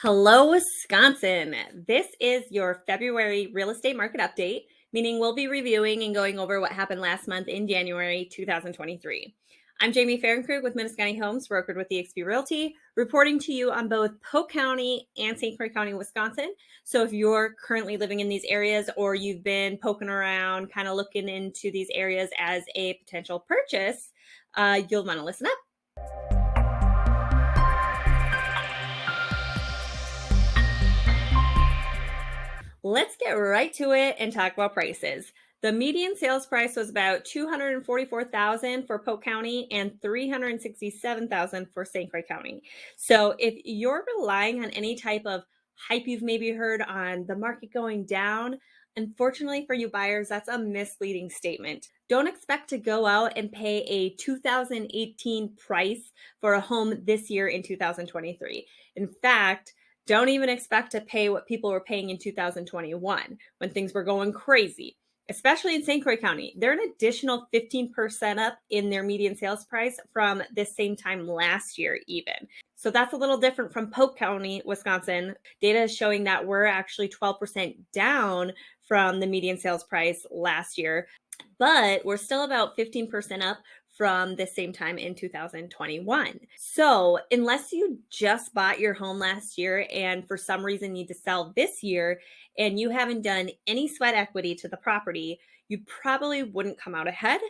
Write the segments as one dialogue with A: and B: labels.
A: Hello, Wisconsin. This is your February real estate market update, meaning we'll be reviewing and going over what happened last month in January 2023. I'm Jamie Fahrenkrug with Minnesota Homes, brokered with eXp Realty, reporting to you on both Polk County and St. Croix County, Wisconsin. So if you're currently living in these areas or you've been poking around, kind of looking into these areas as a potential purchase, you'll want to listen up. Let's get right to it and talk about prices. The median sales price was about $244,000 for Polk County and $367,000 for St. Croix County. So if you're relying on any type of hype you've maybe heard on the market going down, unfortunately for you buyers, that's a misleading statement. Don't expect to go out and pay a 2018 price for a home this year in 2023. In fact, don't even expect to pay what people were paying in 2021 when things were going crazy, especially in St. Croix County. They're an additional 15% up in their median sales price from this same time last year, even. So that's a little different from Polk County, Wisconsin. Data is showing that we're actually 12% down from the median sales price last year, but we're still about 15% up from the same time in 2021. So, unless you just bought your home last year and for some reason need to sell this year and you haven't done any sweat equity to the property, you probably wouldn't come out ahead.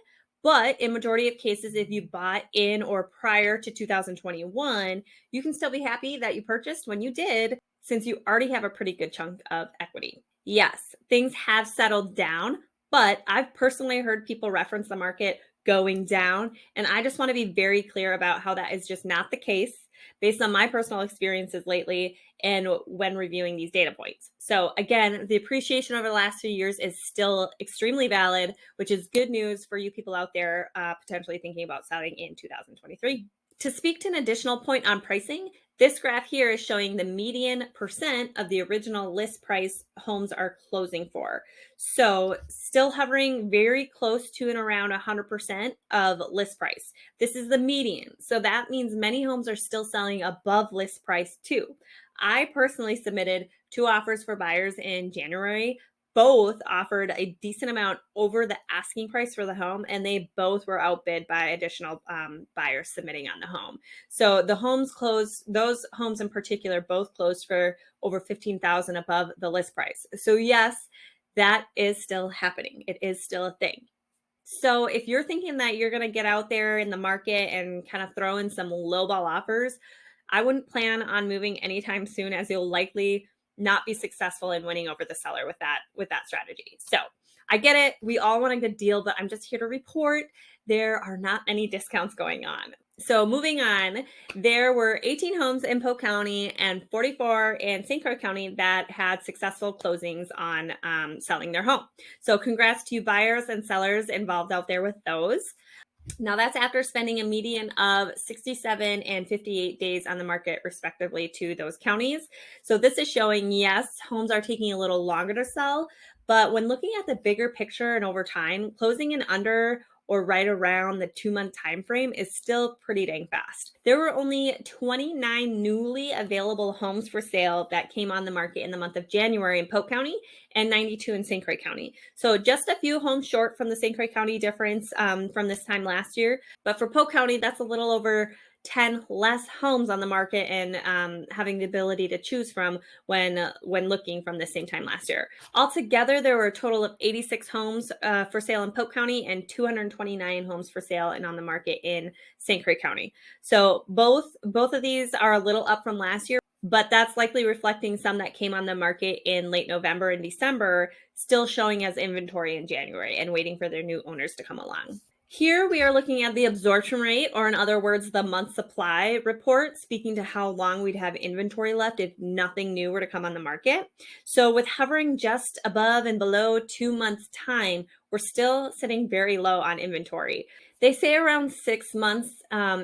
A: But in majority of cases, if you bought in or prior to 2021, you can still be happy that you purchased when you did, since you already have a pretty good chunk of equity. Yes, things have settled down, but I've personally heard people reference the market going down. And I just want to be very clear about how that is just not the case based on my personal experiences lately and when reviewing these data points. So again, the appreciation over the last few years is still extremely valid, which is good news for you people out there potentially thinking about selling in 2023. To speak to an additional point on pricing, this graph here is showing the median percent of the original list price homes are closing for. So still hovering very close to and around 100% of list price. This is the median. So that means many homes are still selling above list price too. I personally submitted 2 offers for buyers in January. Both offered a decent amount over the asking price for the home, and they both were outbid by additional buyers submitting on the home. So the homes closed, those homes in particular, both closed for over $15,000 above the list price. So yes, that is still happening. It is still a thing. So if you're thinking that you're going to get out there in the market and kind of throw in some lowball offers, I wouldn't plan on moving anytime soon, as you'll likely not be successful in winning over the seller with that strategy. So I get it. We all want a good deal, but I'm just here to report there are not any discounts going on. So moving on, there were 18 homes in Polk County and 44 in St. Croix County that had successful closings on selling their home. So congrats to you buyers and sellers involved out there with those. Now that's after spending a median of 67 and 58 days on the market respectively to those counties. So this is showing, yes, homes are taking a little longer to sell, but when looking at the bigger picture and over time, closing in under or right around the 2-month time frame is still pretty dang fast. There were only 29 newly available homes for sale that came on the market in the month of January in Polk County and 92 in St. Croix County. So just a few homes short from the St. Croix County difference from this time last year. But for Polk County, that's a little over 10 less homes on the market and having the ability to choose from when looking from the same time last year. Altogether, there were a total of 86 homes for sale in Polk County and 229 homes for sale and on the market in St. Croix County. So both of these are a little up from last year, but that's likely reflecting some that came on the market in late November and December, still showing as inventory in January and waiting for their new owners to come along. Here we are looking at the absorption rate, or in other words, the month supply report, speaking to how long we'd have inventory left if nothing new were to come on the market. So with hovering just above and below 2 months time, we're still sitting very low on inventory. They say around 6 months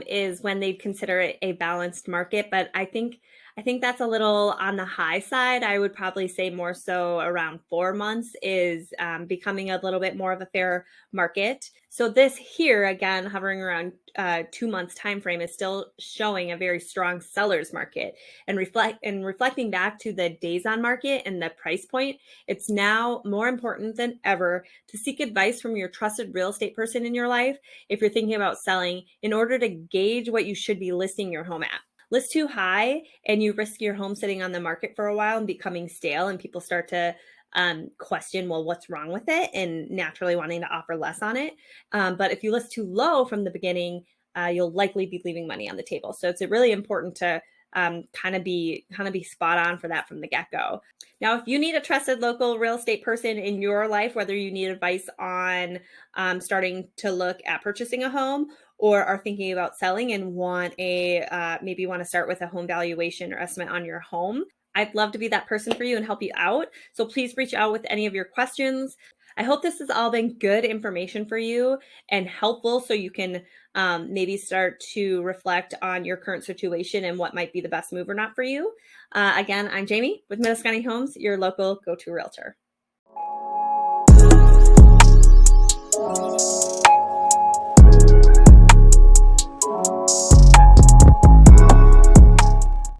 A: is when they'd consider it a balanced market, but I think I think that's a little on the high side. I would probably say more so around 4 months is becoming a little bit more of a fair market. So this here, again, hovering around 2 months time frame, is still showing a very strong seller's market. And reflecting back to the days on market and the price point, it's now more important than ever to seek advice from your trusted real estate person in your life if you're thinking about selling, in order to gauge what you should be listing your home at. List too high and you risk your home sitting on the market for a while and becoming stale, and people start to question, well, what's wrong with it, and naturally wanting to offer less on it. But if you list too low from the beginning, you'll likely be leaving money on the table. So it's really important to kind of be spot on for that from the get-go. Now, if you need a trusted local real estate person in your life, whether you need advice on starting to look at purchasing a home, or are thinking about selling and want maybe want to start with a home valuation or estimate on your home, I'd love to be that person for you and help you out. So please reach out with any of your questions. I hope this has all been good information for you and helpful, so you can maybe start to reflect on your current situation and what might be the best move or not for you. Again, I'm Jamie with Mendocino Homes, your local go-to realtor.